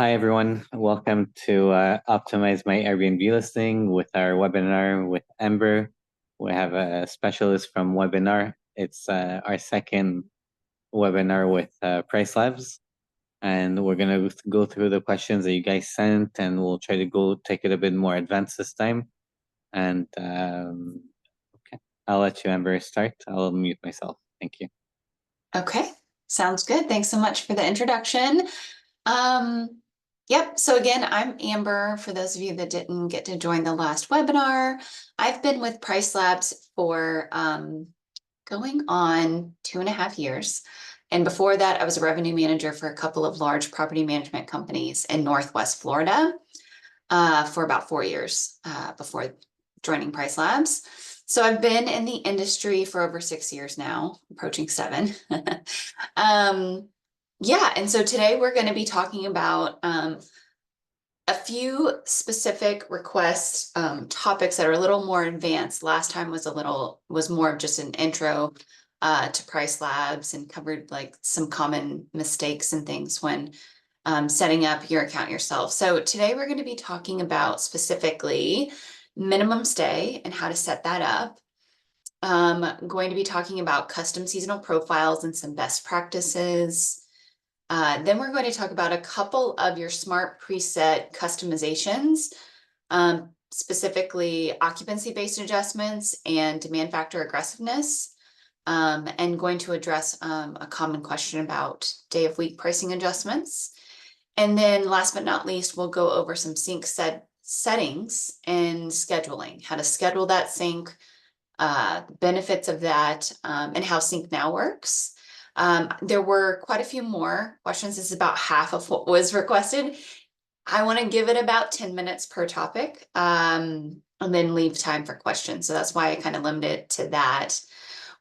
Hi, everyone. Welcome to Optimize My Airbnb Listing with our webinar with Amber. We have a specialist from webinar. It's our second webinar with PriceLabs. And we're going to go through the questions that you guys sent, and we'll try to take it a bit more advanced this time. And okay, I'll let you, Amber, start. I'll mute myself. Thank you. Okay, sounds good. Thanks so much for the introduction. Yep, so again, I'm Amber. For those of you that didn't get to join the last webinar, I've been with PriceLabs for going on 2.5 years. And before that, I was a revenue manager for a couple of large property management companies in Northwest Florida for about 4 years before joining PriceLabs. So I've been in the industry for over 6 years now, approaching 7. Yeah, and so today we're going to be talking about a few specific request topics that are a little more advanced. Last time was more of just an intro to PriceLabs and covered like some common mistakes and things when setting up your account yourself. So today we're going to be talking about specifically minimum stay and how to set that up. Going to be talking about custom seasonal profiles and some best practices. Then we're going to talk about a couple of your smart preset customizations, specifically occupancy-based adjustments and demand factor aggressiveness, and going to address a common question about day of week pricing adjustments. And then last but not least, we'll go over some sync settings and scheduling, how to schedule that sync, benefits of that, and how sync now works. There were quite a few more questions. This is about half of what was requested. I want to give it about 10 minutes per topic, and then leave time for questions. So that's why I kind of limited it to that.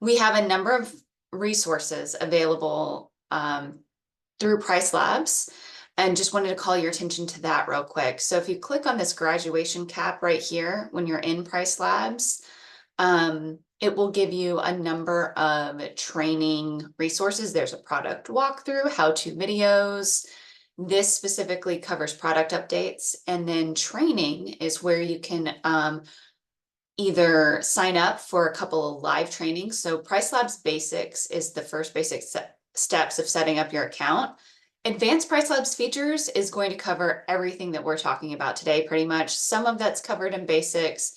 We have a number of resources available through PriceLabs, and just wanted to call your attention to that real quick. So if you click on this graduation cap right here, when you're in PriceLabs, it will give you a number of training resources. There's a product walkthrough, how-to videos. This specifically covers product updates. And then training is where you can either sign up for a couple of live trainings. So PriceLabs Basics is the first basic steps of setting up your account. Advanced PriceLabs Features is going to cover everything that we're talking about today, pretty much. Some of that's covered in basics.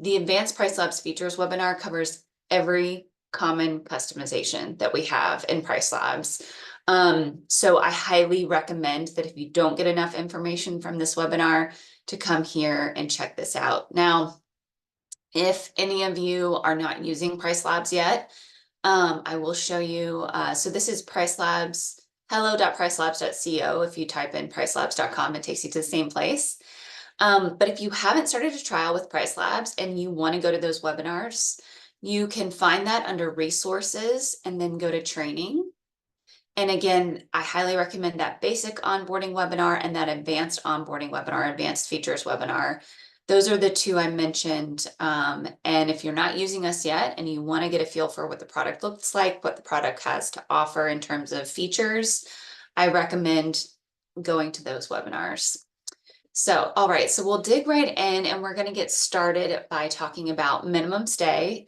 The Advanced PriceLabs Features webinar covers every common customization that we have in PriceLabs. So I highly recommend that if you don't get enough information from this webinar, to come here and check this out. Now, if any of you are not using PriceLabs yet, I will show you. So this is PriceLabs, hello.pricelabs.co. If you type in pricelabs.com, it takes you to the same place. But if you haven't started a trial with PriceLabs and you want to go to those webinars, you can find that under resources and then go to training. And again, I highly recommend that basic onboarding webinar and that advanced onboarding webinar, advanced features webinar. Those are the two I mentioned. And if you're not using us yet and you want to get a feel for what the product looks like, what the product has to offer in terms of features, I recommend going to those webinars. So, all right, so we'll dig right in and we're going to get started by talking about minimum stay.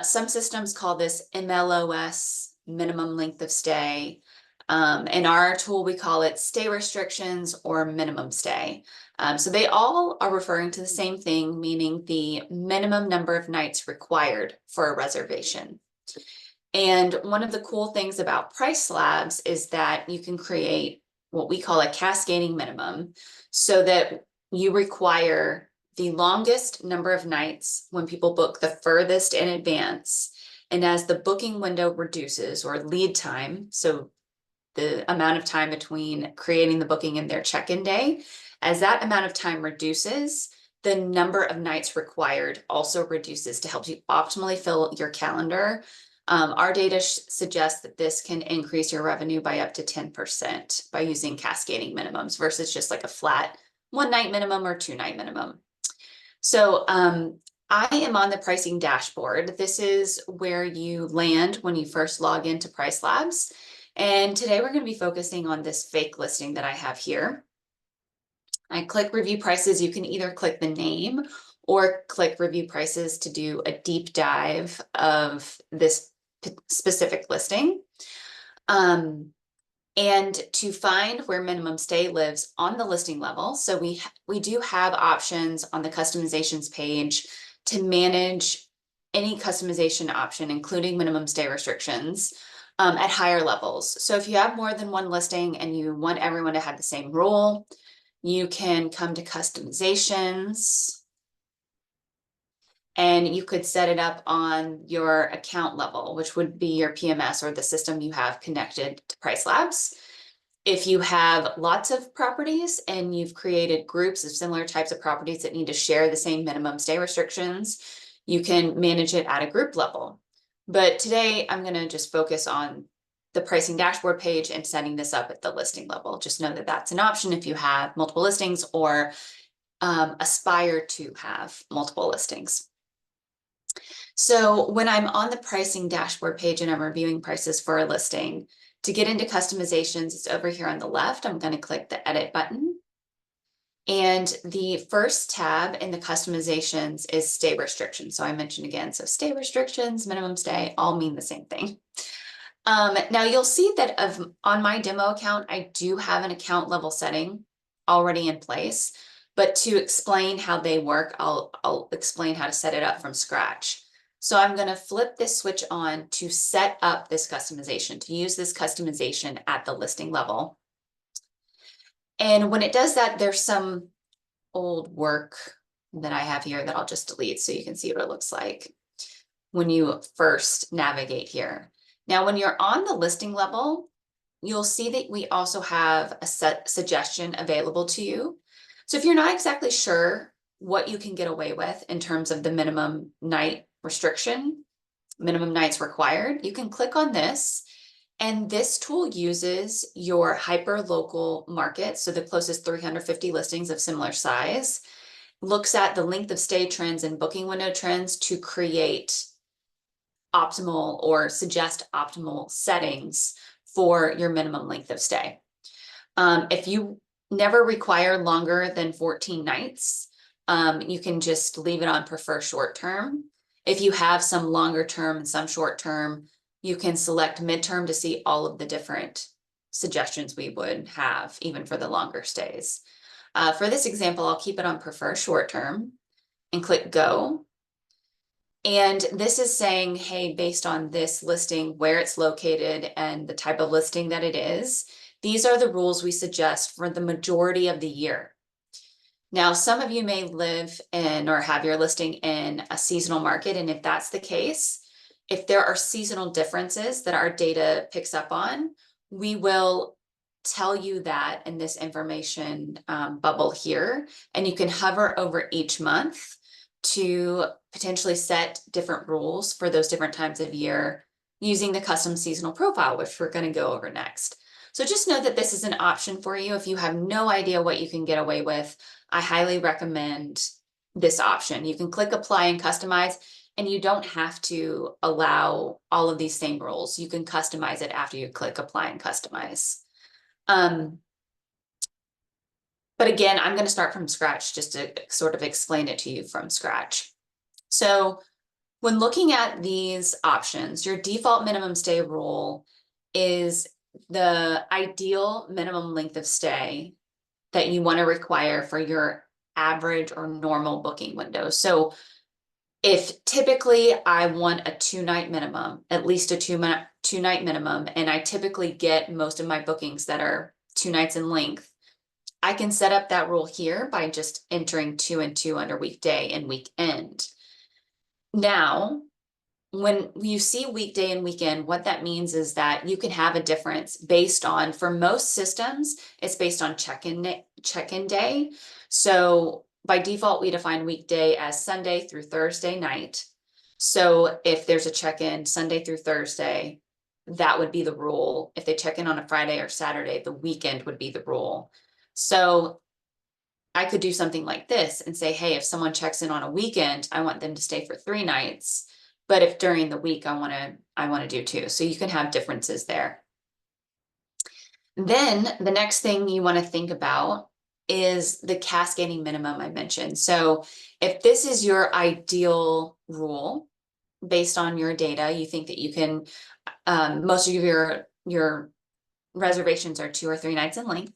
Some systems call this MLOS, minimum length of stay. In our tool, we call it stay restrictions or minimum stay. So they all are referring to the same thing, meaning the minimum number of nights required for a reservation. And one of the cool things about PriceLabs is that you can create what we call a cascading minimum, so that you require the longest number of nights when people book the furthest in advance. And as the booking window reduces, or lead time, so the amount of time between creating the booking and their check-in day, as that amount of time reduces, the number of nights required also reduces to help you optimally fill your calendar. Our data suggests that this can increase your revenue by up to 10% by using cascading minimums versus just like a flat 1-night minimum or 2-night minimum. So I am on the pricing dashboard. This is where you land when you first log into PriceLabs. And today we're going to be focusing on this fake listing that I have here. I click review prices. You can either click the name or click review prices to do a deep dive of this specific listing. And to find where minimum stay lives on the listing level. So we do have options on the customizations page to manage any customization option, including minimum stay restrictions, at higher levels. So if you have more than one listing and you want everyone to have the same rule, you can come to customizations and you could set it up on your account level, which would be your PMS or the system you have connected to PriceLabs. If you have lots of properties and you've created groups of similar types of properties that need to share the same minimum stay restrictions, you can manage it at a group level. But today I'm going to just focus on the pricing dashboard page and setting this up at the listing level. Just know that that's an option if you have multiple listings or aspire to have multiple listings. So when I'm on the pricing dashboard page and I'm reviewing prices for a listing, to get into customizations, it's over here on the left. I'm going to click the edit button. And the first tab in the customizations is stay restrictions. So I mentioned again, so stay restrictions, minimum stay, all mean the same thing. Now you'll see that on my demo account, I do have an account level setting already in place, but to explain how they work, I'll explain how to set it up from scratch. So I'm going to flip this switch on to set up this customization, to use this customization at the listing level. And when it does that, there's some old work that I have here that I'll just delete so you can see what it looks like when you first navigate here. Now, when you're on the listing level, you'll see that we also have a set suggestion available to you. So if you're not exactly sure what you can get away with in terms of the minimum night restriction, minimum nights required, you can click on this. And this tool uses your hyper local market, so the closest 350 listings of similar size, looks at the length of stay trends and booking window trends to create optimal or suggest optimal settings for your minimum length of stay. If you never require longer than 14 nights, you can just leave it on prefer short term. If you have some longer term and some short term, you can select midterm to see all of the different suggestions we would have, even for the longer stays. For this example, I'll keep it on prefer short term and click go. And this is saying, hey, based on this listing, where it's located and the type of listing that it is, these are the rules we suggest for the majority of the year. Now, some of you may live in or have your listing in a seasonal market. And if that's the case, if there are seasonal differences that our data picks up on, we will tell you that in this information bubble here. And you can hover over each month to potentially set different rules for those different times of year using the custom seasonal profile, which we're going to go over next. So just know that this is an option for you. If you have no idea what you can get away with, I highly recommend this option. You can click apply and customize, and you don't have to allow all of these same rules. You can customize it after you click apply and customize. But again, I'm going to start from scratch just to sort of explain it to you from scratch. So when looking at these options, your default minimum stay rule is the ideal minimum length of stay that you want to require for your average or normal booking window. So if typically I want a 2-night minimum, at least a two-night minimum, and I typically get most of my bookings that are 2 nights in length, I can set up that rule here by just entering 2 and 2 under weekday and weekend. Now, when you see weekday and weekend, what that means is that you can have a difference based on, for most systems, it's based on check-in day. So by default, we define weekday as Sunday through Thursday night. So if there's a check-in Sunday through Thursday, that would be the rule. If they check in on a Friday or Saturday, the weekend would be the rule. So I could do something like this and say, hey, if someone checks in on a weekend, I want them to stay for 3 nights. But if during the week I want to do 2. So you can have differences there. Then the next thing you want to think about is the cascading minimum I mentioned. So if this is your ideal rule based on your data, you think that you can, most of your reservations are 2 or 3 nights in length,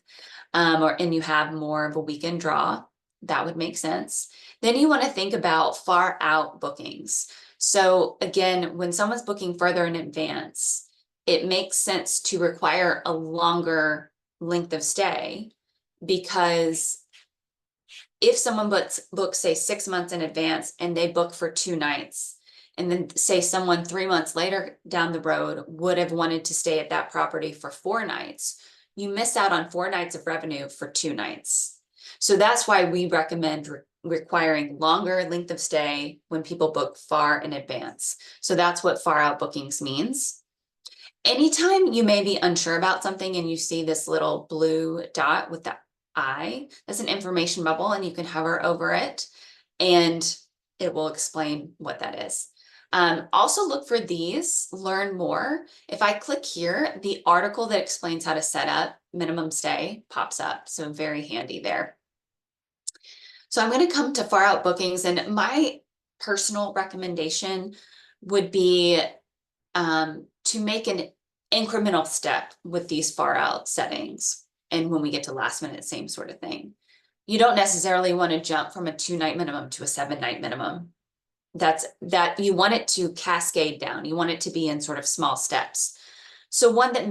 and you have more of a weekend draw, that would make sense. Then you want to think about far out bookings. So again, when someone's booking further in advance, it makes sense to require a longer length of stay, because if someone books say 6 months in advance and they book for 2 nights, and then say someone 3 months later down the road would have wanted to stay at that property for 4 nights, you miss out on 4 nights of revenue for 2 nights. So that's why we recommend requiring longer length of stay when people book far in advance. So that's what far out bookings means. Anytime you may be unsure about something and you see this little blue dot with the I, that's an information bubble, and you can hover over it and it will explain what that is. Also look for these, learn more. If I click here, the article that explains how to set up minimum stay pops up. So very handy there. So I'm going to come to far out bookings, and my personal recommendation would be to make an incremental step with these far out settings. And when we get to last minute, same sort of thing. You don't necessarily want to jump from a 2-night minimum to a 7-night minimum. That you want it to cascade down. You want it to be in sort of small steps. So one that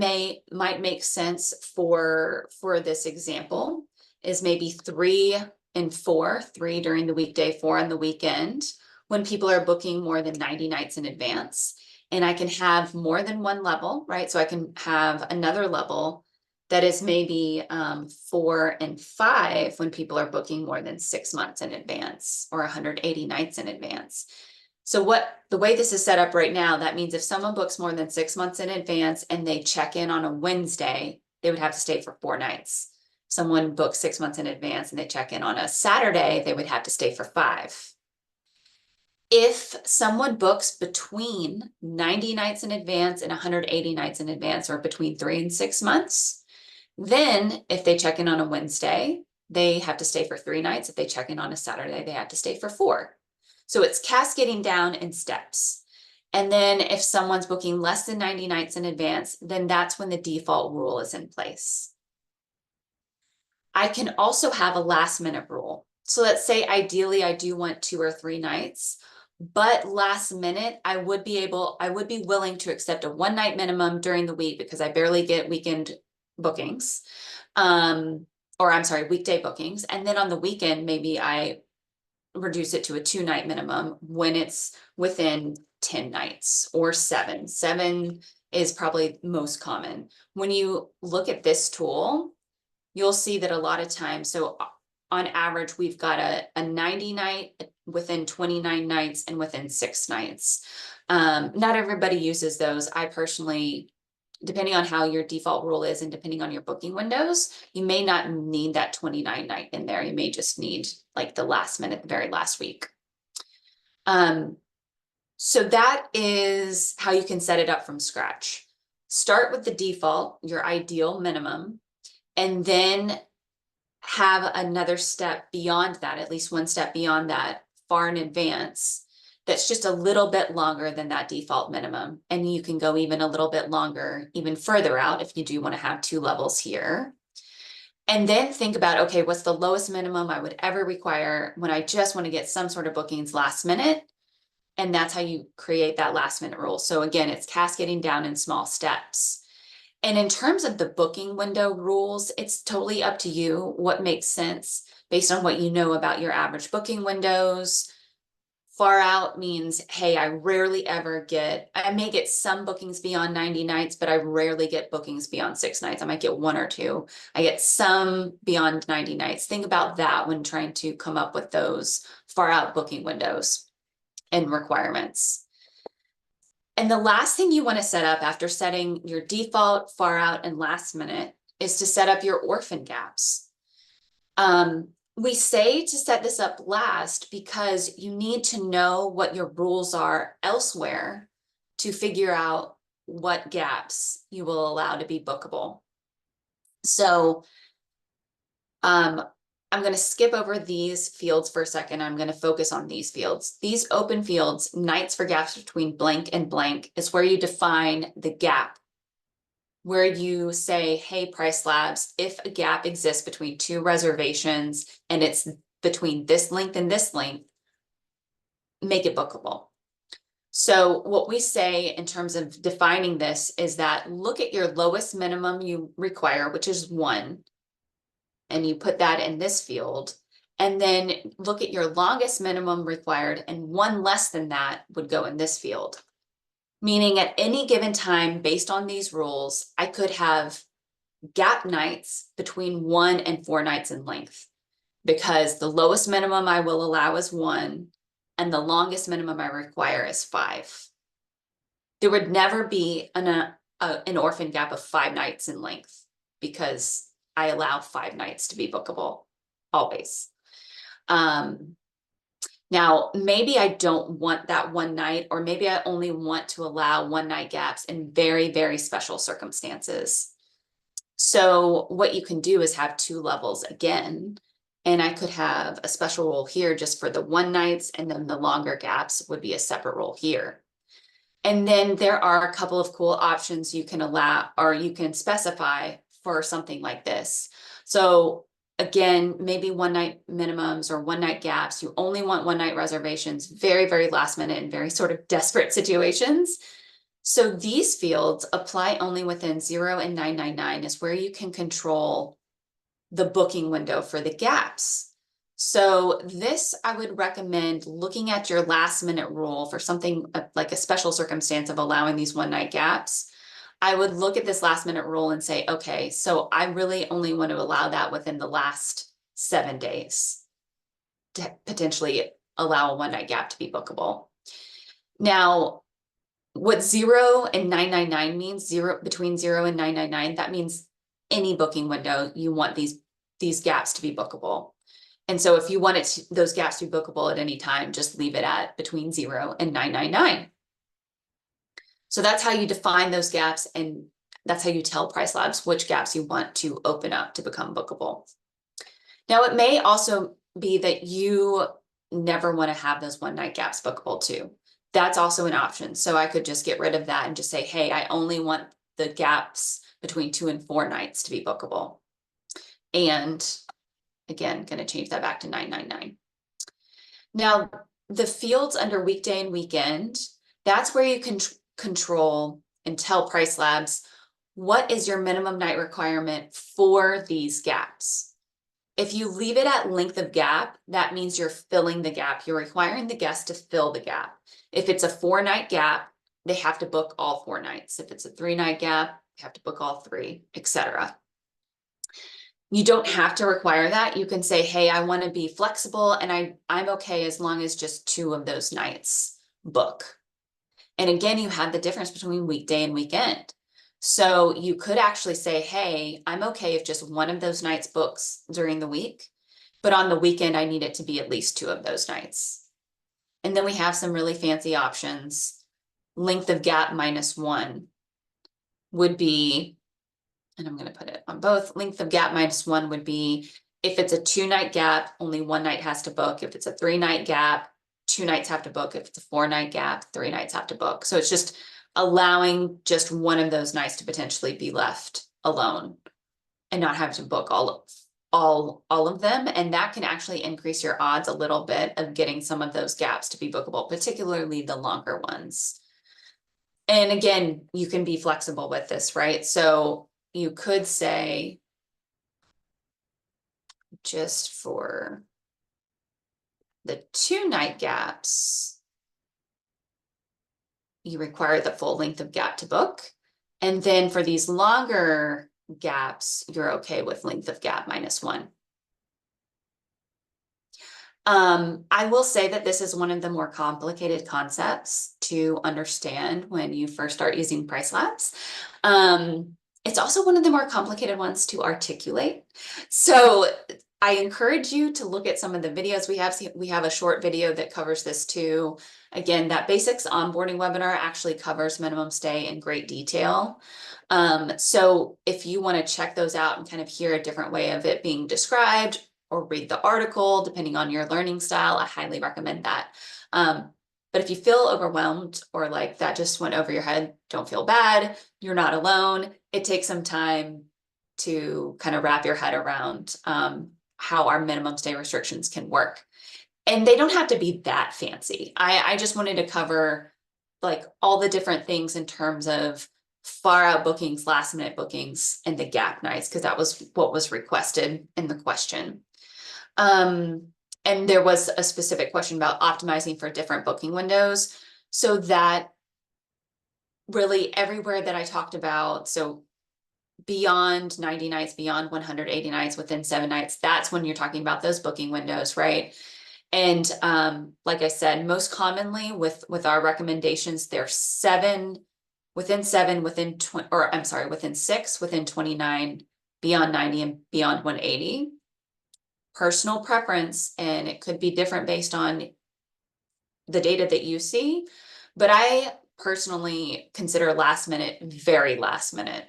might make sense for this example is maybe 3 and 4, 3 during the weekday, 4 on the weekend, when people are booking more than 90 nights in advance. And I can have more than one level, right? So I can have another level that is maybe 4 and 5 when people are booking more than 6 months in advance or 180 nights in advance. So the way this is set up right now, that means if someone books more than 6 months in advance and they check in on a Wednesday, they would have to stay for 4 nights. Someone books 6 months in advance and they check in on a Saturday, they would have to stay for 5. If someone books between 90 nights in advance and 180 nights in advance, or between 3 and 6 months, then if they check in on a Wednesday, they have to stay for 3 nights. If they check in on a Saturday, they have to stay for 4. So it's cascading down in steps. And then if someone's booking less than 90 nights in advance, then that's when the default rule is in place. I can also have a last minute rule. So let's say ideally I do want 2 or 3 nights, but last minute I would be willing to accept a 1-night minimum during the week because I barely get weekend bookings. Or I'm sorry, weekday bookings. And then on the weekend, maybe I reduce it to a 2-night minimum when it's within 10 nights or 7. 7 is probably most common. When you look at this tool, you'll see that a lot of times, so on average, we've got a 90 night within 29 nights and within 6 nights. Not everybody uses those. I personally, depending on how your default rule is and depending on your booking windows, you may not need that 29 night in there. You may just need like the last minute, the very last week. So that is how you can set it up from scratch. Start with the default, your ideal minimum, and then have another step beyond that, at least one step beyond that, far in advance, that's just a little bit longer than that default minimum. And you can go even a little bit longer, even further out if you do want to have 2 levels here. And then think about, okay, what's the lowest minimum I would ever require when I just want to get some sort of bookings last minute? And that's how you create that last minute rule. So again, it's cascading down in small steps. And in terms of the booking window rules, it's totally up to you what makes sense based on what you know about your average booking windows. Far out means, hey, I may get some bookings beyond 90 nights, but I rarely get bookings beyond 6 nights. I might get 1 or 2. I get some beyond 90 nights. Think about that when trying to come up with those far out booking windows and requirements. And the last thing you want to set up after setting your default, far out, and last minute is to set up your orphan gaps. We say to set this up last because you need to know what your rules are elsewhere to figure out what gaps you will allow to be bookable. So I'm going to skip over these fields for a second. I'm going to focus on these fields. These open fields, nights for gaps between blank and blank, is where you define the gap, where you say, hey, PriceLabs, if a gap exists between two reservations and it's between this length and this length, make it bookable. So what we say in terms of defining this is that look at your lowest minimum you require, which is 1, and you put that in this field, and then look at your longest minimum required, and 1 less than that would go in this field. Meaning at any given time, based on these rules, I could have gap nights between 1 and 4 nights in length, because the lowest minimum I will allow is 1, and the longest minimum I require is 5. There would never be an orphan gap of 5 nights in length, because I allow 5 nights to be bookable always. Now, maybe I don't want that 1 night, or maybe I only want to allow 1 night gaps in very, very special circumstances. So what you can do is have 2 levels again, and I could have a special rule here just for the 1 nights, and then the longer gaps would be a separate rule here. And then there are a couple of cool options you can allow, or you can specify for something like this. So again, maybe 1 night minimums or 1 night gaps. You only want 1 night reservations, very, very last minute and very sort of desperate situations. So these fields apply only within 0 and 999 is where you can control the booking window for the gaps. So this, I would recommend looking at your last minute rule for something like a special circumstance of allowing these 1 night gaps. I would look at this last minute rule and say, okay, so I really only want to allow that within the last 7 days to potentially allow a 1 night gap to be bookable. Now, what 0 and 999 means, between 0 and 999, that means any booking window, you want these gaps to be bookable. And so if you want those gaps to be bookable at any time, just leave it at between 0 and 999. So that's how you define those gaps, and that's how you tell PriceLabs which gaps you want to open up to become bookable. Now, it may also be that you never want to have those 1 night gaps bookable too. That's also an option. So I could just get rid of that and just say, hey, I only want the gaps between 2 and 4 nights to be bookable. And again, going to change that back to 999. Now, the fields under weekday and weekend, that's where you can control and tell PriceLabs what is your minimum night requirement for these gaps. If you leave it at length of gap, that means you're filling the gap. You're requiring the guest to fill the gap. If it's a 4 night gap, they have to book all 4 nights. If it's a 3 night gap, they have to book all 3, etc. You don't have to require that. You can say, hey, I want to be flexible, and I'm okay as long as just 2 of those nights book. And again, you have the difference between weekday and weekend. So you could actually say, hey, I'm okay if just 1 of those nights books during the week, but on the weekend, I need it to be at least 2 of those nights. And then we have some really fancy options. Length of gap -1 would be, and I'm going to put it on both. Length of gap -1 would be if it's a 2 night gap, only 1 night has to book. If it's a 3 night gap, 2 nights have to book. If it's a 4 night gap, 3 nights have to book. So it's just allowing just 1 of those nights to potentially be left alone and not have to book all of them. And that can actually increase your odds a little bit of getting some of those gaps to be bookable, particularly the longer ones. And again, you can be flexible with this, right? So you could say, just for the 2 night gaps, you require the full length of gap to book. And then for these longer gaps, you're okay with length of gap -1. I will say that this is one of the more complicated concepts to understand when you first start using PriceLabs. It's also one of the more complicated ones to articulate. So I encourage you to look at some of the videos we have. We have a short video that covers this too. Again, that basics onboarding webinar actually covers minimum stay in great detail. So if you want to check those out and kind of hear a different way of it being described or read the article, depending on your learning style, I highly recommend that. But if you feel overwhelmed or like that just went over your head, don't feel bad. You're not alone. It takes some time to kind of wrap your head around how our minimum stay restrictions can work. And they don't have to be that fancy. I just wanted to cover like all the different things in terms of far out bookings, last minute bookings, and the gap nights, because that was what was requested in the question. And there was a specific question about optimizing for different booking windows. So that really everywhere that I talked about, so beyond 90 nights, beyond 180 nights, within 7 nights, that's when you're talking about those booking windows, right? And like I said, most commonly with our recommendations, they're within 7, within 20, or I'm sorry, within 6, within 29, beyond 90, and beyond 180. Personal preference, and it could be different based on the data that you see, but I personally consider last minute very last minute.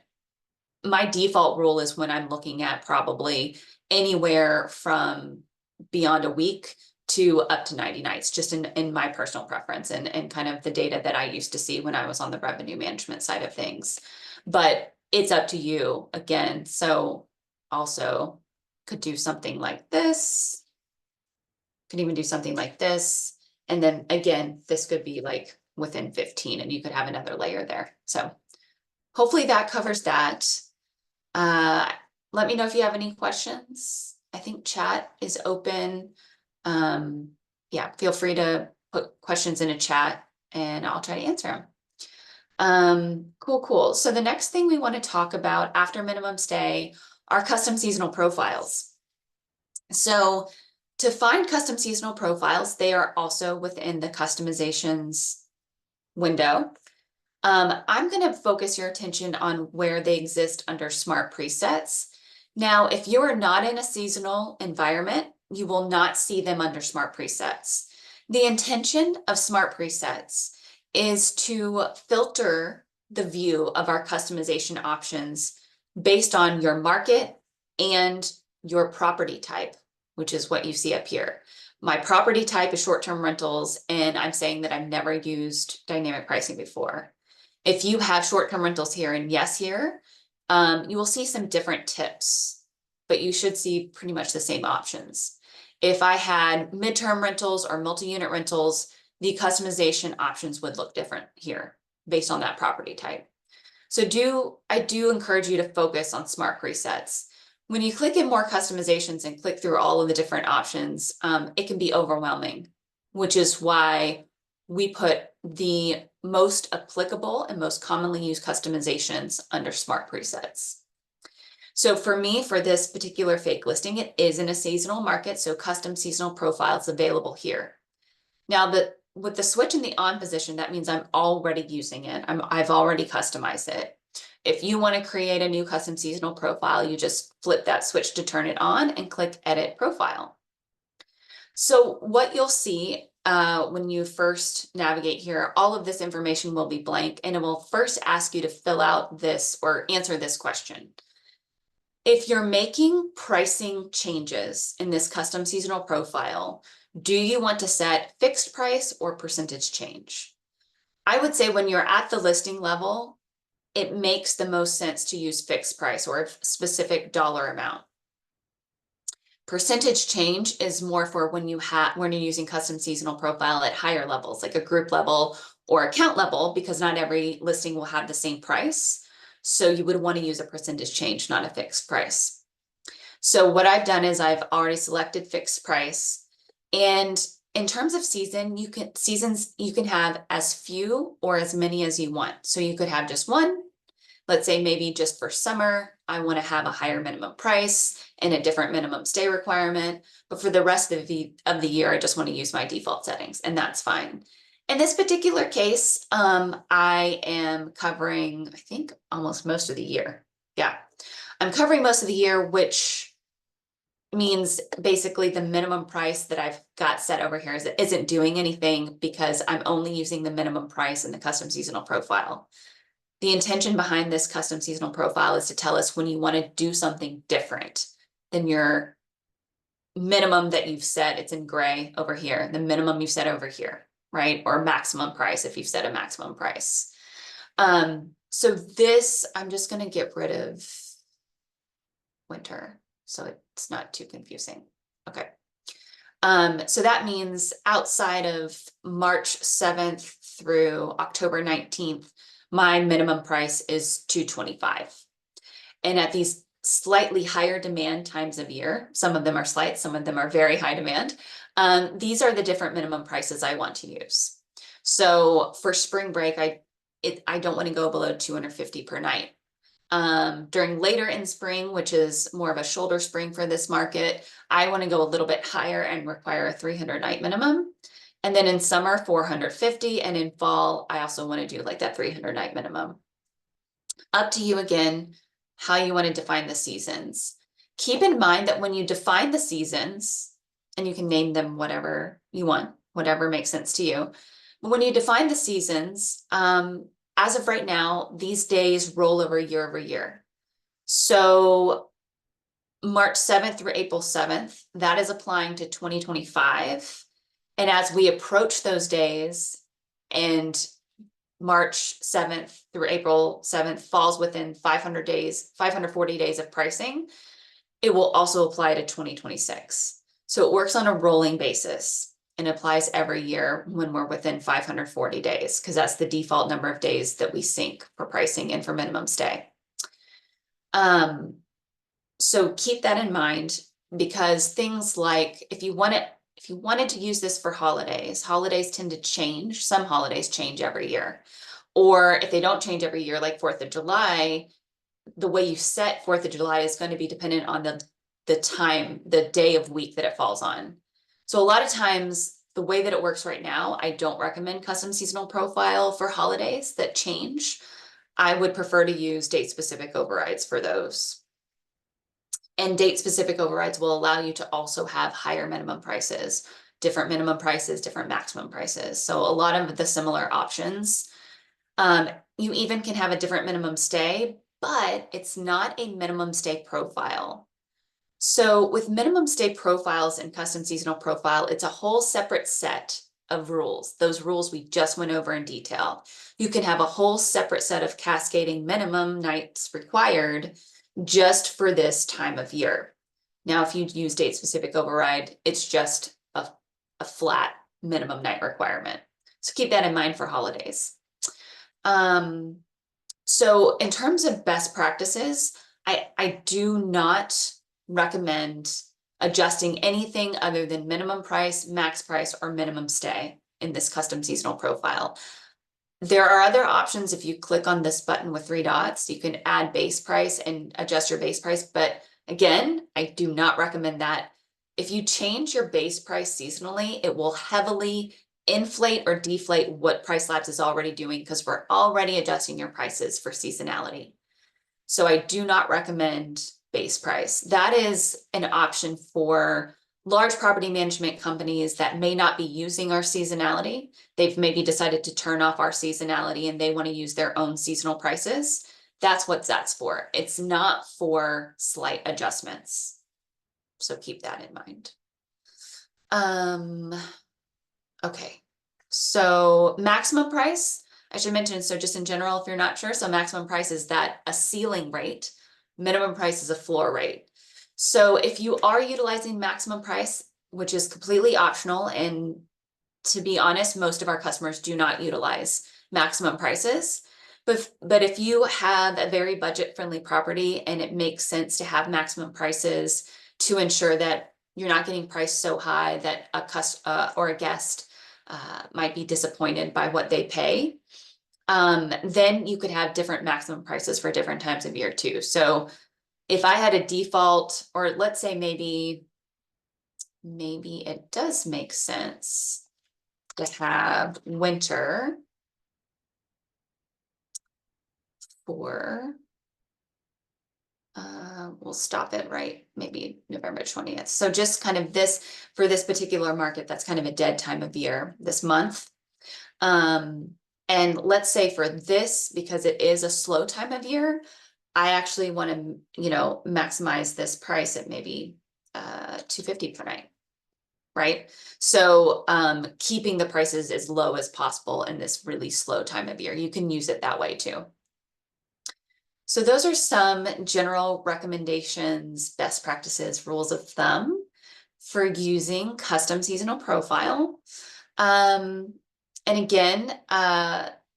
My default rule is when I'm looking at probably anywhere from beyond a week to up to 90 nights, just in my personal preference and kind of the data that I used to see when I was on the revenue management side of things. But it's up to you again. So also could do something like this, could even do something like this. And then again, this could be like within 15 and you could have another layer there. So hopefully that covers that. Let me know if you have any questions. I think chat is open. Yeah, feel free to put questions in a chat and I'll try to answer them. Cool. So the next thing we want to talk about after minimum stay are custom seasonal profiles. So to find custom seasonal profiles, they are also within the customizations window. I'm going to focus your attention on where they exist under smart presets. Now, if you are not in a seasonal environment, you will not see them under smart presets. The intention of smart presets is to filter the view of our customization options based on your market and your property type, which is what you see up here. My property type is short-term rentals, and I'm saying that I've never used dynamic pricing before. If you have short-term rentals here and yes here, you will see some different tips, but you should see pretty much the same options. If I had midterm rentals or multi-unit rentals, the customization options would look different here based on that property type. So I do encourage you to focus on smart presets. When you click in more customizations and click through all of the different options, it can be overwhelming, which is why we put the most applicable and most commonly used customizations under smart presets. So for me, for this particular fake listing, it is in a seasonal market, so custom seasonal profiles available here. Now, with the switch in the on position, that means I'm already using it. I've already customized it. If you want to create a new custom seasonal profile, you just flip that switch to turn it on and click Edit Profile. So what you'll see when you first navigate here, all of this information will be blank, and it will first ask you to fill out this or answer this question. If you're making pricing changes in this custom seasonal profile, do you want to set fixed price or percentage change? I would say when you're at the listing level, it makes the most sense to use fixed price or a specific dollar amount. Percentage change is more for when you're using custom seasonal profile at higher levels, like a group level or account level, because not every listing will have the same price. So you would want to use a percentage change, not a fixed price. So what I've done is I've already selected fixed price. And in terms of seasons, you can have as few or as many as you want. So you could have just one. Let's say maybe just for summer, I want to have a higher minimum price and a different minimum stay requirement. But for the rest of the year, I just want to use my default settings, and that's fine. In this particular case, I am covering, I think, almost most of the year. Yeah, I'm covering most of the year, which means basically the minimum price that I've got set over here isn't doing anything because I'm only using the minimum price in the custom seasonal profile. The intention behind this custom seasonal profile is to tell us when you want to do something different than your minimum that you've set. It's in gray over here, the minimum you've set over here, right? Or maximum price if you've set a maximum price. So this, I'm just going to get rid of winter so it's not too confusing. Okay. So that means outside of March 7th through October 19th, my minimum price is $225. And at these slightly higher demand times of year, some of them are slight, some of them are very high demand. These are the different minimum prices I want to use. So for spring break, I don't want to go below $250 per night. During later in spring, which is more of a shoulder spring for this market, I want to go a little bit higher and require a 300 night minimum. And then in summer, 450. And in fall, I also want to do like that 300 night minimum. Up to you again, how you want to define the seasons. Keep in mind that when you define the seasons, and you can name them whatever you want, whatever makes sense to you. But when you define the seasons, as of right now, these days roll over year. So March 7th through April 7th, that is applying to 2025. And as we approach those days and March 7th through April 7th falls within 500 days, 540 days of pricing, it will also apply to 2026. So it works on a rolling basis and applies every year when we're within 540 days, because that's the default number of days that we sync for pricing and for minimum stay. So keep that in mind, because things like if you wanted to use this for holidays tend to change. Some holidays change every year. Or if they don't change every year, like 4th of July, the way you set 4th of July is going to be dependent on the time, the day of week that it falls on. So a lot of times, the way that it works right now, I don't recommend custom seasonal profile for holidays that change. I would prefer to use date-specific overrides for those. And date-specific overrides will allow you to also have higher minimum prices, different minimum prices, different maximum prices. So a lot of the similar options. You even can have a different minimum stay, but it's not a minimum stay profile. So with minimum stay profiles and custom seasonal profile, it's a whole separate set of rules. Those rules we just went over in detail. You can have a whole separate set of cascading minimum nights required just for this time of year. Now, if you use date-specific override, it's just a flat minimum night requirement. So keep that in mind for holidays. So in terms of best practices, I do not recommend adjusting anything other than minimum price, max price, or minimum stay in this custom seasonal profile. There are other options. If you click on this button with 3 dots, you can add base price and adjust your base price. But again, I do not recommend that. If you change your base price seasonally, it will heavily inflate or deflate what PriceLabs is already doing, because we're already adjusting your prices for seasonality. So I do not recommend base price. That is an option for large property management companies that may not be using our seasonality. They've maybe decided to turn off our seasonality and they want to use their own seasonal prices. That's what that's for. It's not for slight adjustments. So keep that in mind. Okay, so maximum price, I should mention, so just in general, if you're not sure, so maximum price is that a ceiling rate, minimum price is a floor rate. So if you are utilizing maximum price, which is completely optional, and to be honest, most of our customers do not utilize maximum prices, but if you have a very budget-friendly property and it makes sense to have maximum prices to ensure that you're not getting priced so high that a guest might be disappointed by what they pay, then you could have different maximum prices for different times of year too. So if I had a default, or let's say maybe it does make sense to have winter for, we'll stop it right, maybe November 20th. So just kind of this, for this particular market, that's kind of a dead time of year, this month. And let's say for this, because it is a slow time of year, I actually want to, maximize this price at maybe $250 per night, right? So keeping the prices as low as possible in this really slow time of year. You can use it that way too. So those are some general recommendations, best practices, rules of thumb for using custom seasonal profile. And again,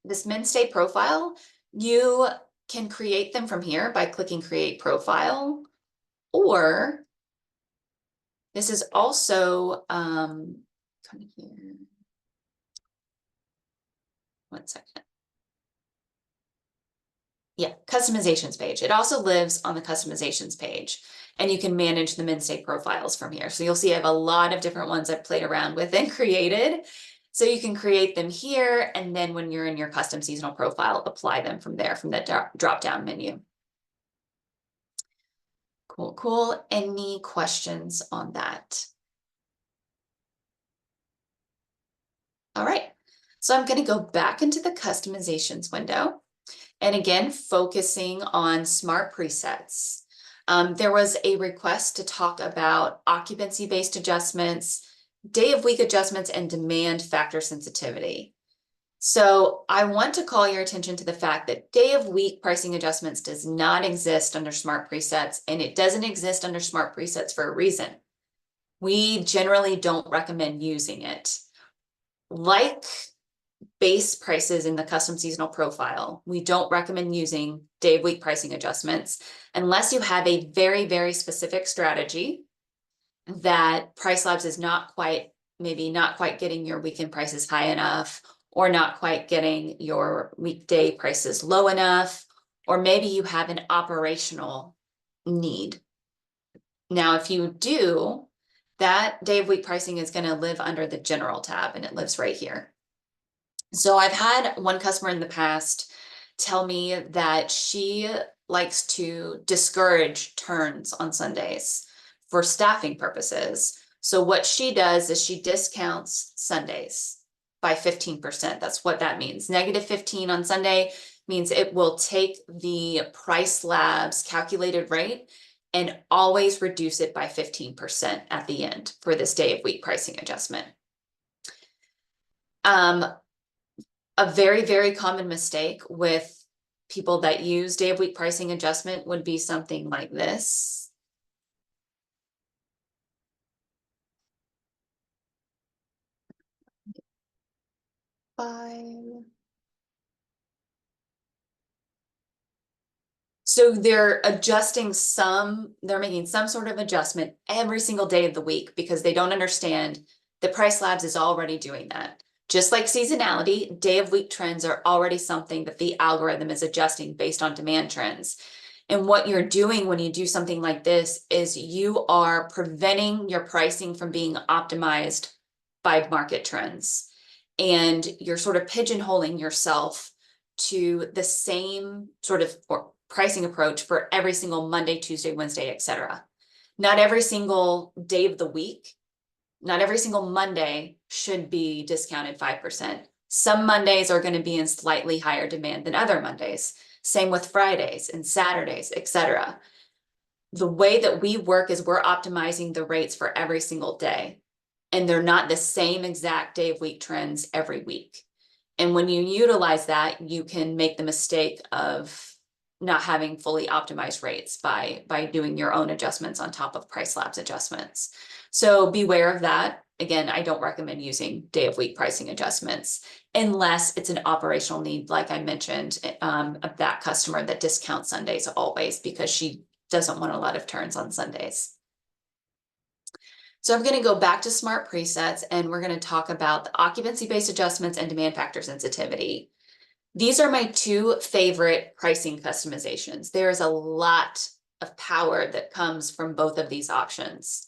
this min stay profile, you can create them from here by clicking create profile, or this is also, come here, one second. Yeah, customizations page. It also lives on the customizations page, and you can manage the min stay profiles from here. So you'll see I have a lot of different ones I've played around with and created. So you can create them here, and then when you're in your custom seasonal profile, apply them from there, from the drop-down menu. Cool, cool. Any questions on that? All right, so I'm going to go back into the customizations window. And again, focusing on smart presets. There was a request to talk about occupancy-based adjustments, day of week adjustments, and demand factor sensitivity. So I want to call your attention to the fact that day of week pricing adjustments does not exist under smart presets, and it doesn't exist under smart presets for a reason. We generally don't recommend using it. Like base prices in the custom seasonal profile, we don't recommend using day of week pricing adjustments unless you have a very, very specific strategy that PriceLabs is maybe not quite getting your weekend prices high enough, or not quite getting your weekday prices low enough, or maybe you have an operational need. Now, if you do, that day of week pricing is going to live under the general tab, and it lives right here. So I've had one customer in the past tell me that she likes to discourage turns on Sundays for staffing purposes. So what she does is she discounts Sundays by 15%. That's what that means. -15 on Sunday means it will take the PriceLabs calculated rate and always reduce it by 15% at the end for this day of week pricing adjustment. A very, very common mistake with people that use day of week pricing adjustment would be something like this. So they're making some sort of adjustment every single day of the week because they don't understand that PriceLabs is already doing that. Just like seasonality, day of week trends are already something that the algorithm is adjusting based on demand trends. And what you're doing when you do something like this is you are preventing your pricing from being optimized by market trends. And you're sort of pigeonholing yourself to the same sort of pricing approach for every single Monday, Tuesday, Wednesday, etc. Not every single day of the week, not every single Monday should be discounted 5%. Some Mondays are going to be in slightly higher demand than other Mondays. Same with Fridays and Saturdays, etc. The way that we work is we're optimizing the rates for every single day, and they're not the same exact day of week trends every week. And when you utilize that, you can make the mistake of not having fully optimized rates by doing your own adjustments on top of PriceLabs adjustments. So beware of that. Again, I don't recommend using day of week pricing adjustments unless it's an operational need, like I mentioned, of that customer that discounts Sundays always because she doesn't want a lot of turns on Sundays. So I'm going to go back to smart presets, and we're going to talk about the occupancy-based adjustments and demand factor sensitivity. These are my two favorite pricing customizations. There's a lot of power that comes from both of these options.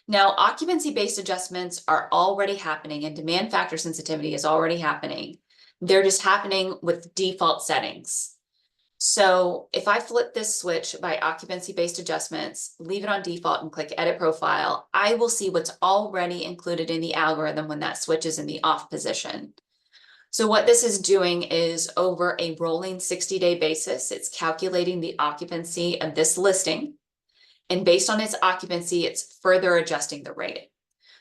Now, occupancy-based adjustments are already happening, and demand factor sensitivity is already happening. They're just happening with default settings. So if I flip this switch by occupancy-based adjustments, leave it on default and click edit profile, I will see what's already included in the algorithm when that switch is in the off position. So what this is doing is over a rolling 60-day basis, it's calculating the occupancy of this listing. And based on its occupancy, it's further adjusting the rate.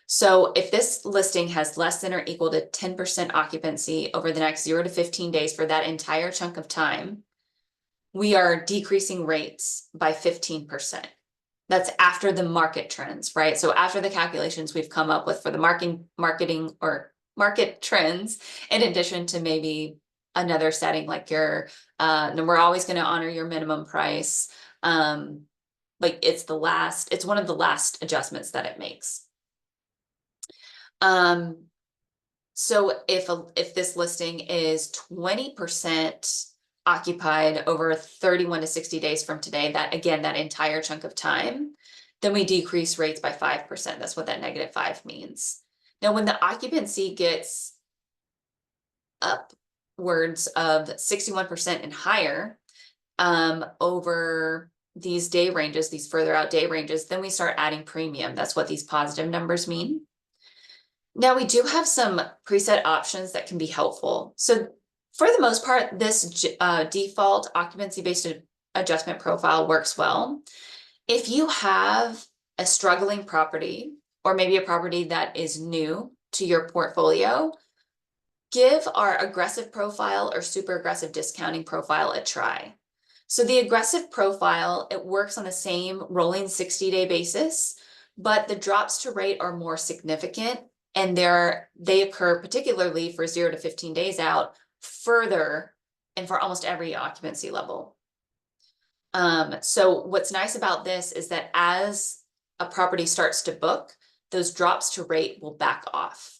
So if this listing has less than or equal to 10% occupancy over the next 0 to 15 days for that entire chunk of time, we are decreasing rates by 15%. That's after the market trends, right? So after the calculations we've come up with for the marketing or market trends, in addition to maybe another setting like your, and we're always going to honor your minimum price. Like it's one of the last adjustments that it makes. So if this listing is 20% occupied over 31 to 60 days from today, that again, that entire chunk of time, then we decrease rates by 5%. That's what that -5 means. Now, when the occupancy gets upwards of 61% and higher, over these day ranges, these further out day ranges, then we start adding premium. That's what these positive numbers mean. Now we do have some preset options that can be helpful. So for the most part, this default occupancy-based adjustment profile works well. If you have a struggling property, or maybe a property that is new to your portfolio, give our aggressive profile or super aggressive discounting profile a try. So the aggressive profile, it works on the same rolling 60-day basis, but the drops to rate are more significant, and they occur particularly for 0 to 15 days out further and for almost every occupancy level. So what's nice about this is that as a property starts to book, those drops to rate will back off.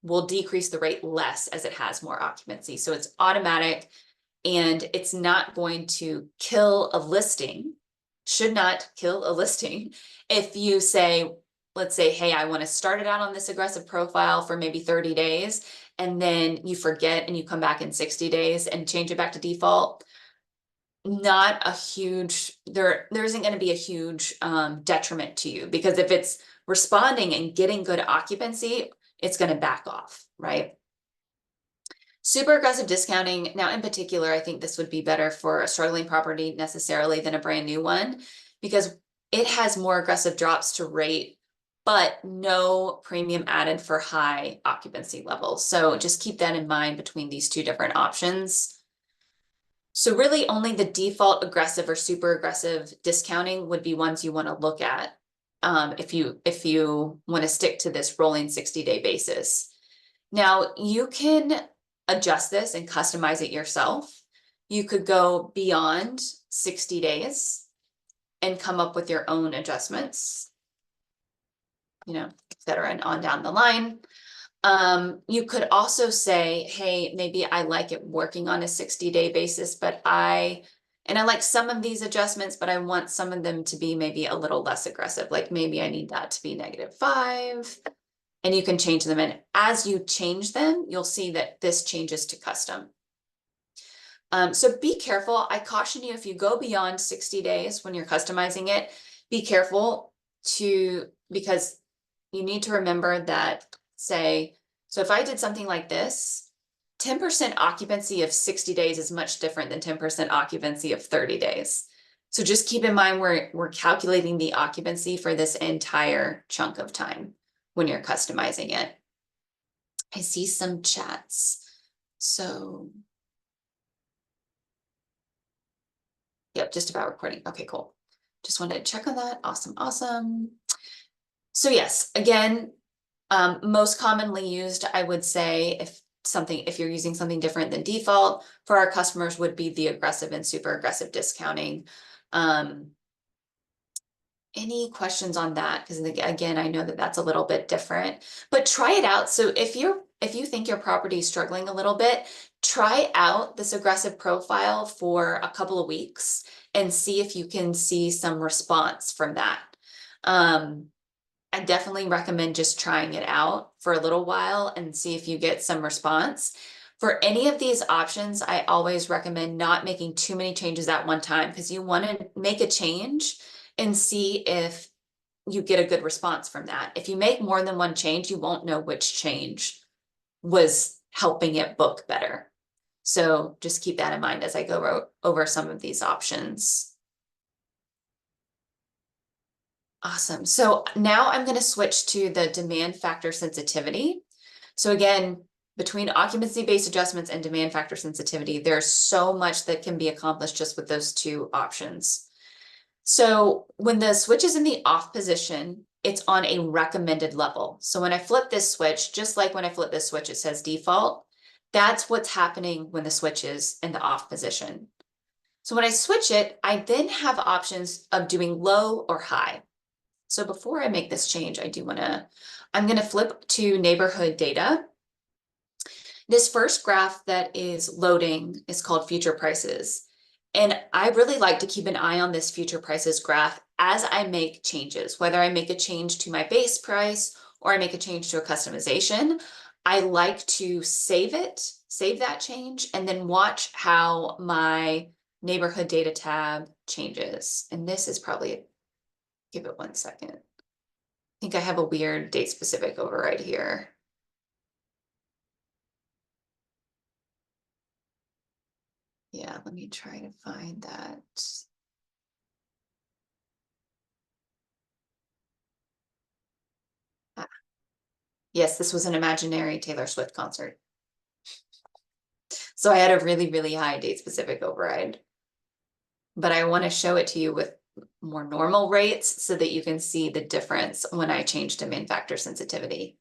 Will decrease the rate less as it has more occupancy. So it's automatic, and it's not going to kill a listing, should not kill a listing. If you say, let's say, hey, I want to start it out on this aggressive profile for maybe 30 days, and then you forget and you come back in 60 days and change it back to default, not a huge, there isn't going to be a huge detriment to you, because if it's responding and getting good occupancy, it's going to back off, right? Super aggressive discounting. Now, in particular, I think this would be better for a struggling property necessarily than a brand new one, because it has more aggressive drops to rate, but no premium added for high occupancy levels. So just keep that in mind between these two different options. So really only the default aggressive or super aggressive discounting would be ones you want to look at if you want to stick to this rolling 60-day basis. Now you can adjust this and customize it yourself. You could go beyond 60 days and come up with your own adjustments, et cetera, and on down the line. You could also say, hey, maybe I like it working on a 60-day basis, but I like some of these adjustments, but I want some of them to be maybe a little less aggressive. Like maybe I need that to be -5, and you can change them. And as you change them, you'll see that this changes to custom. So be careful. I caution you, if you go beyond 60 days when you're customizing it, be careful because you need to remember that, so if I did something like this, 10% occupancy of 60 days is much different than 10% occupancy of 30 days. So just keep in mind we're calculating the occupancy for this entire chunk of time when you're customizing it. I see some chats. So, yep, just about recording. Okay, cool. Just wanted to check on that. Awesome, awesome. So yes, again, most commonly used, I would say, if you're using something different than default for our customers, would be the aggressive and super aggressive discounting. Any questions on that? Because again, I know that that's a little bit different, but try it out. So if you think your property is struggling a little bit, try out this aggressive profile for a couple of weeks and see if you can see some response from that. I definitely recommend just trying it out for a little while and see if you get some response. For any of these options, I always recommend not making too many changes at one time because you want to make a change and see if you get a good response from that. If you make more than one change, you won't know which change was helping it book better. So just keep that in mind as I go over some of these options. Awesome. So now I'm going to switch to the demand factor sensitivity. So again, between occupancy-based adjustments and demand factor sensitivity, there's so much that can be accomplished just with those two options. So when the switch is in the off position, it's on a recommended level. So when I flip this switch, just like when I flip this switch, it says default. That's what's happening when the switch is in the off position. So when I switch it, I then have options of doing low or high. So before I make this change, I'm going to flip to neighborhood data. This first graph that is loading is called future prices. And I really like to keep an eye on this future prices graph as I make changes, whether I make a change to my base price or I make a change to a customization. I like to save that change, and then watch how my neighborhood data tab changes. And this is probably, give it 1 second. I think I have a weird date specific override here. Yeah, let me try to find that. Ah. Yes, this was an imaginary Taylor Swift concert. So I had a really, really high date specific override. But I want to show it to you with more normal rates so that you can see the difference when I change demand factor sensitivity.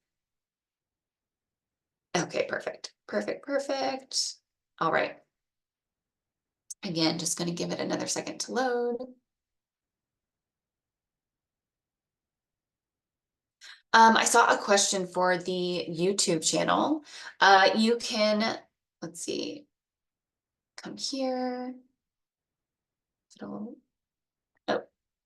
Okay, perfect. Perfect, perfect. All right. Again, just going to give it another second to load. I saw a question for the YouTube channel. You can, let's see, come here. Oh,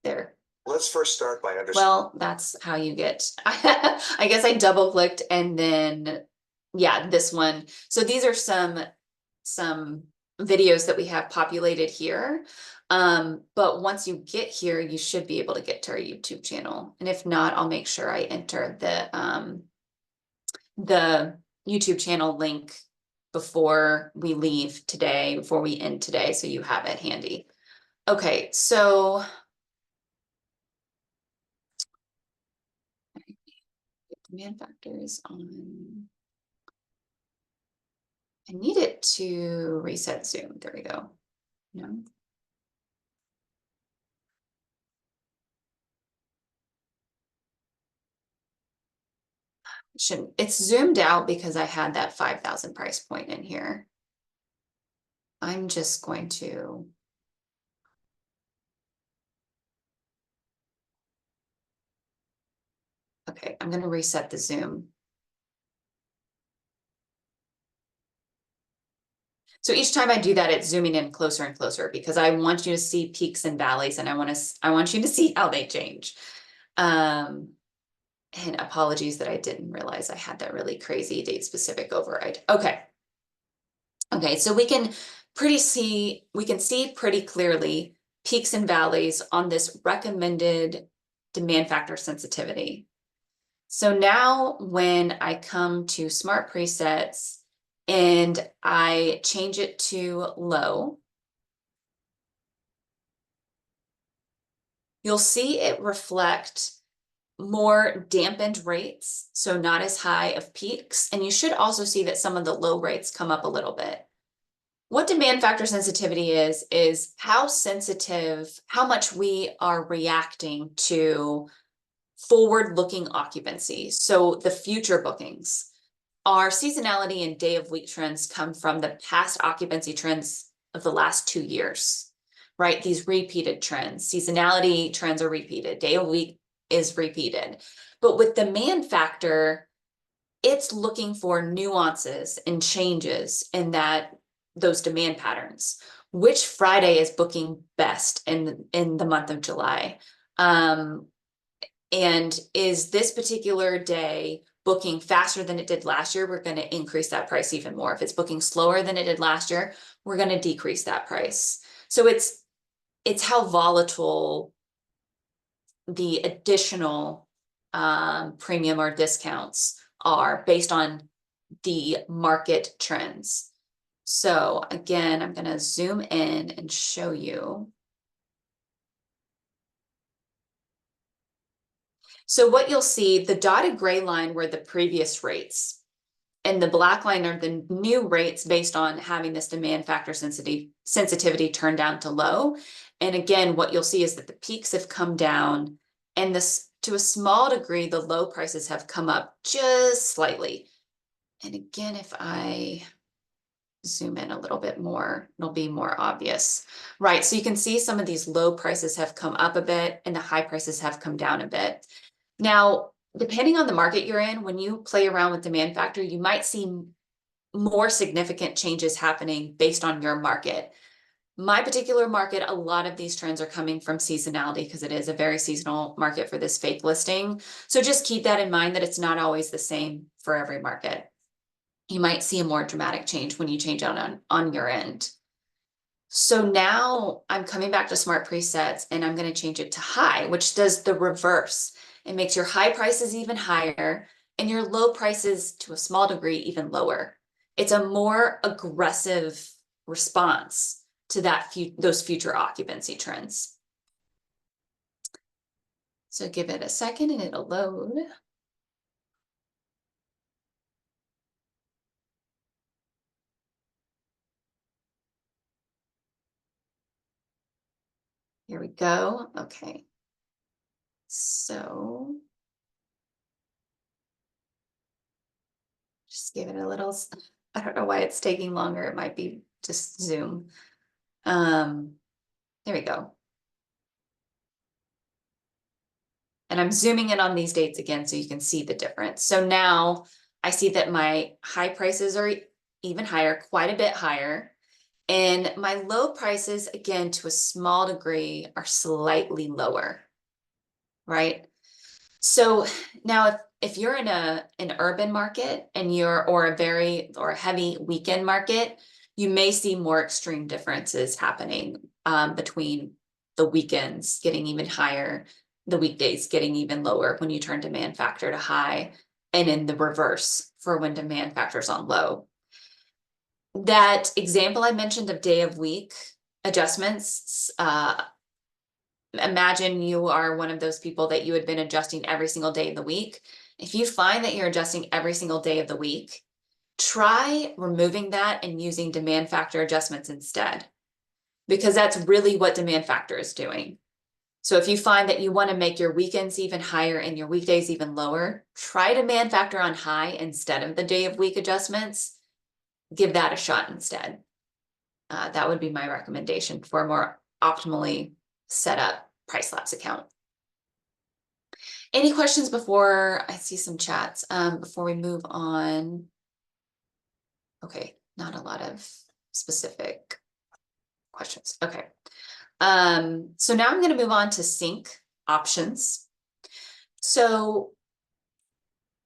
there. Let's first start by understanding. Well, that's how you get, I guess I double clicked and then, yeah, this one. So these are some videos that we have populated here. But once you get here, you should be able to get to our YouTube channel. And if not, I'll make sure I enter the YouTube channel link before we leave today, before we end today, so you have it handy. Okay, so demand factors on. I need it to reset Zoom. There we go. No. Shouldn't, it's zoomed out because I had that 5,000 price point in here. I'm just going to. Okay, I'm going to reset the Zoom. So each time I do that, it's zooming in closer and closer because I want you to see peaks and valleys, and I want you to see how they change. And apologies that I didn't realize I had that really crazy date specific override. Okay. Okay, so we can see pretty clearly peaks and valleys on this recommended demand factor sensitivity. So now when I come to smart presets and I change it to low, you'll see it reflect more dampened rates, so not as high of peaks. And you should also see that some of the low rates come up a little bit. What demand factor sensitivity is how sensitive, how much we are reacting to forward-looking occupancy. So the future bookings. Our seasonality and day of week trends come from the past occupancy trends of the last 2 years, right? These repeated trends, seasonality trends are repeated, day of week is repeated. But with demand factor, it's looking for nuances and changes in those demand patterns. Which Friday is booking best in the month of July? And is this particular day booking faster than it did last year, we're going to increase that price even more. If it's booking slower than it did last year, we're going to decrease that price. So it's how volatile the additional premium or discounts are based on the market trends. So again, I'm going to zoom in and show you. So what you'll see, the dotted gray line were the previous rates, and the black line are the new rates based on having this demand factor sensitivity turned down to low. And again, what you'll see is that the peaks have come down, and this, to a small degree, the low prices have come up just slightly. And again, if I zoom in a little bit more, it'll be more obvious. Right, so you can see some of these low prices have come up a bit and the high prices have come down a bit. Now, depending on the market you're in, when you play around with demand factor, you might see more significant changes happening based on your market. My particular market, a lot of these trends are coming from seasonality because it is a very seasonal market for this fake listing. So just keep that in mind, that it's not always the same for every market. You might see a more dramatic change when you change on your end. So now I'm coming back to smart presets, and I'm going to change it to high, which does the reverse. It makes your high prices even higher and your low prices, to a small degree, even lower. It's a more aggressive response to those future occupancy trends. So give it a second and it'll load. Here we go. Okay. So just give it a little, I don't know why it's taking longer. It might be just Zoom. There we go. And I'm zooming in on these dates again so you can see the difference. So now I see that my high prices are even higher, quite a bit higher. And my low prices, again, to a small degree, are slightly lower, right? So now if you're in an urban market and or a heavy weekend market, you may see more extreme differences happening between the weekends getting even higher, the weekdays getting even lower when you turn demand factor to high, and in the reverse for when demand factor is on low. That example I mentioned of day of week adjustments, imagine you are one of those people that you had been adjusting every single day of the week. If you find that you're adjusting every single day of the week, try removing that and using demand factor adjustments instead, because that's really what demand factor is doing. So if you find that you want to make your weekends even higher and your weekdays even lower, try demand factor on high instead of the day of week adjustments. Give that a shot instead. That would be my recommendation for a more optimally set up PriceLabs account. Any questions before I see some chats, before we move on? Okay, not a lot of specific questions. Okay. So now I'm going to move on to sync options. So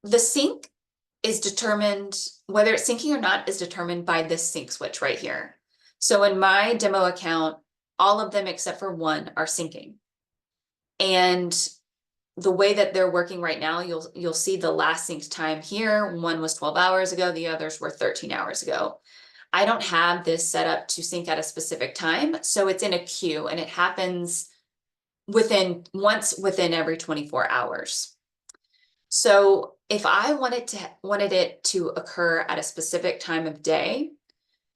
the sync is determined, whether it's syncing or not is determined by this sync switch right here. So in my demo account, all of them except for one are syncing. And the way that they're working right now, you'll see the last sync time here. One was 12 hours ago, the others were 13 hours ago. I don't have this set up to sync at a specific time, so it's in a queue and it happens once within every 24 hours. So if I wanted it to occur at a specific time of day,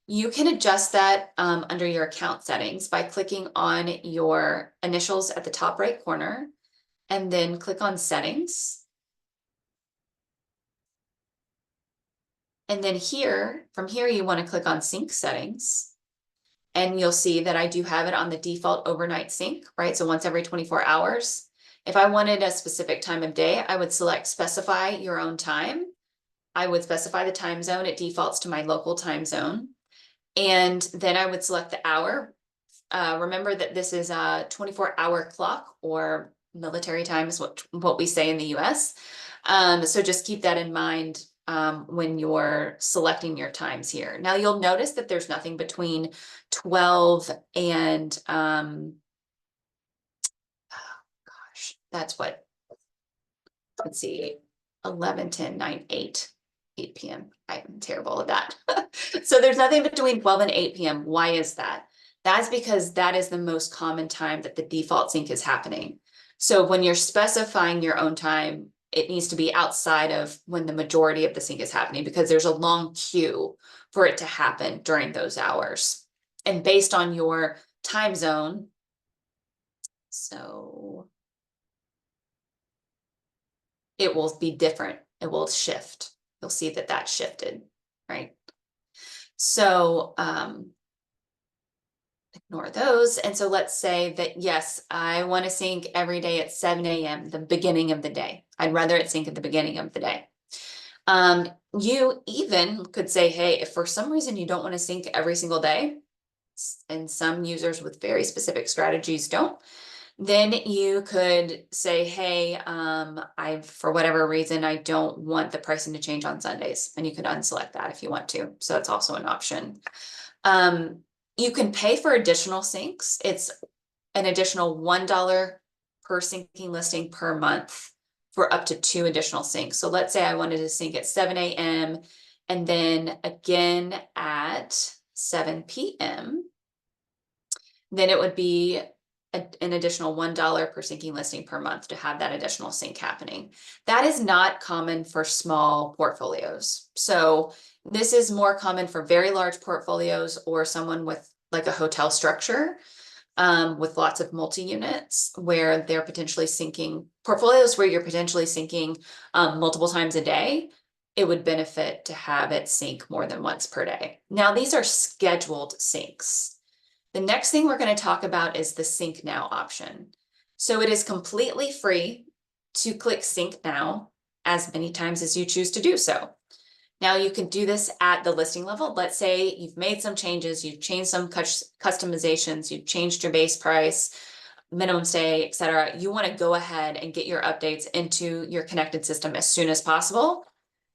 you can adjust that under your account settings by clicking on your initials at the top right corner and then click on settings. And then from here, you want to click on sync settings. And you'll see that I do have it on the default overnight sync, right? So once every 24 hours. If I wanted a specific time of day, I would select specify your own time. I would specify the time zone. It defaults to my local time zone. And then I would select the hour. Remember that this is a 24-hour clock or military time is what we say in the US. So just keep that in mind when you're selecting your times here. Now you'll notice that there's nothing between 12 and that's what, let's see, 11, 10, 9, 8 p.m. I'm terrible at that. So there's nothing between 12 and 8 p.m. Why is that? That's because that is the most common time that the default sync is happening. So when you're specifying your own time, it needs to be outside of when the majority of the sync is happening, because there's a long queue for it to happen during those hours. And based on your time zone, so it will be different. It will shift. You'll see that that shifted, right? So ignore those. And so let's say that, yes, I want to sync every day at 7 a.m., the beginning of the day. I'd rather it sync at the beginning of the day. You even could say, hey, if for some reason you don't want to sync every single day, and some users with very specific strategies don't, then you could say, hey, for whatever reason, I don't want the pricing to change on Sundays. And you could unselect that if you want to. So that's also an option. You can pay for additional syncs. It's an additional $1 per syncing listing per month for up to 2 additional syncs. So let's say I wanted to sync at 7 a.m. and then again at 7 p.m. Then it would be an additional $1 per syncing listing per month to have that additional sync happening. That is not common for small portfolios. So this is more common for very large portfolios or someone with like a hotel structure with lots of multi-units where they're potentially syncing portfolios where you're potentially syncing multiple times a day. It would benefit to have it sync more than once per day. Now, these are scheduled syncs. The next thing we're going to talk about is the Sync Now option. So it is completely free to click Sync Now as many times as you choose to do so. Now you can do this at the listing level. Let's say you've made some changes, you've changed some customizations, you've changed your base price, minimum stay, etc. You want to go ahead and get your updates into your connected system as soon as possible.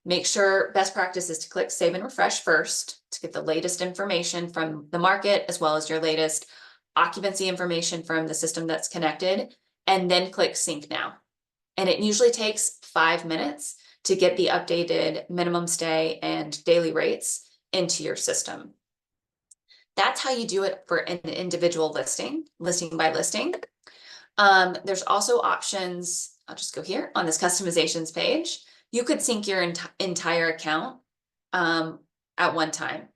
Make sure best practice is to click save and refresh first to get the latest information from the market, as well as your latest occupancy information from the system that's connected, and then click sync now. And it usually takes 5 minutes to get the updated minimum stay and daily rates into your system. That's how you do it for an individual listing by listing. There's also options. I'll just go here on this customizations page. You could sync your entire account at one time.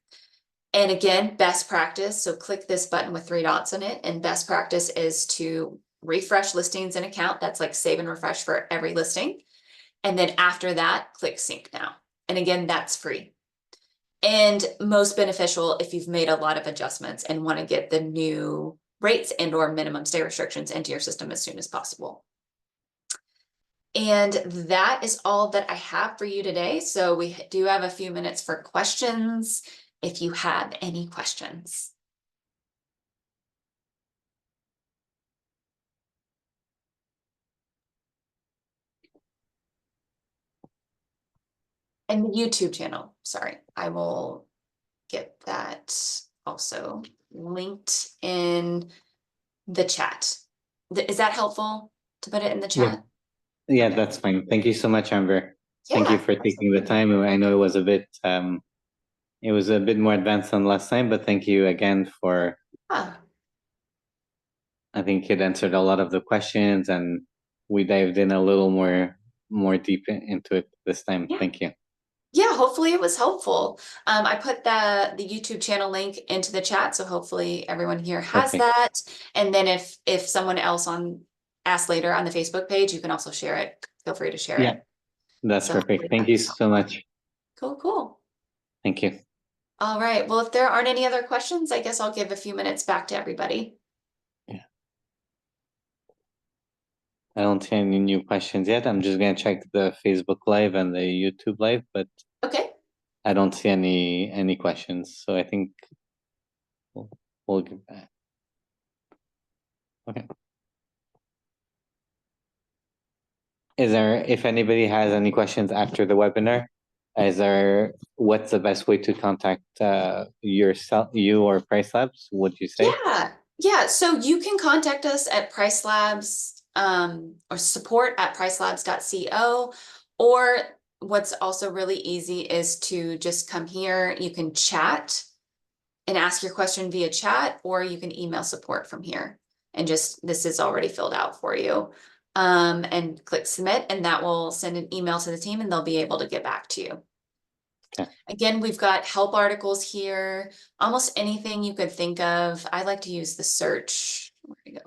And again, best practice. So click this button with 3 dots on it. And best practice is to refresh listings in account. That's like save and refresh for every listing. And then after that, click sync now. And again, that's free. And most beneficial if you've made a lot of adjustments and want to get the new rates and or minimum stay restrictions into your system as soon as possible. And that is all that I have for you today. So we do have a few minutes for questions, if you have any questions. And the YouTube channel, sorry, I will get that also linked in the chat. Is that helpful to put it in the chat? Yeah, Okay. that's fine. Thank you so much, Amber. Thank you Yeah, for taking the time. I know it was a bit more advanced than last time, but thank you again for, ah, I think it answered a lot of the questions and we dived in a little more deep into it this time. yeah. Thank you. Yeah, hopefully it was helpful. I put the YouTube channel link into the chat, so hopefully everyone here has Perfect. that. And then if someone else asks later on the Facebook page, you can also share it. Feel free to share Yeah, it. that's So perfect. hopefully Thank you that's so helpful. much. Cool, cool. Thank you. All right. Well, if there aren't any other questions, I guess I'll give a few minutes back to everybody. Yeah. I don't see any new questions yet. I'm just gonna check the Facebook Live and the YouTube Live, but Okay. I don't see any questions. So I think we'll, we'll give that. Okay. if anybody has any questions after the webinar, what's the best way to contact you or PriceLabs, would you say? Yeah. So you can contact us at PriceLabs, or support@pricelabs.co, or what's also really easy is to just come here. You can chat and ask your question via chat, or you can email support from here. And this is already filled out for you. And click submit, and that will send an email to the team and they'll be able to get back to you. Okay. Again, we've got help articles here, almost anything you could think of. I like to use the search. Where to go?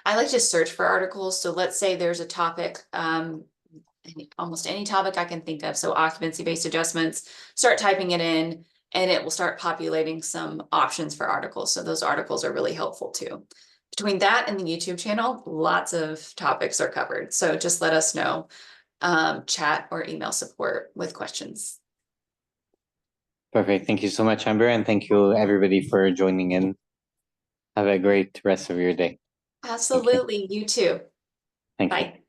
I like to search for articles. So let's say there's a topic, almost any topic I can think of. So occupancy-based adjustments, start typing it in, and it will start populating some options for articles. So those articles are really helpful too. Between that and the YouTube channel, lots of topics are covered. So just let us know, chat or email support with questions. Perfect. Thank you so much, Amber, and thank you everybody for joining in. Have a great rest of your day. Absolutely. You too. Thank you. Bye.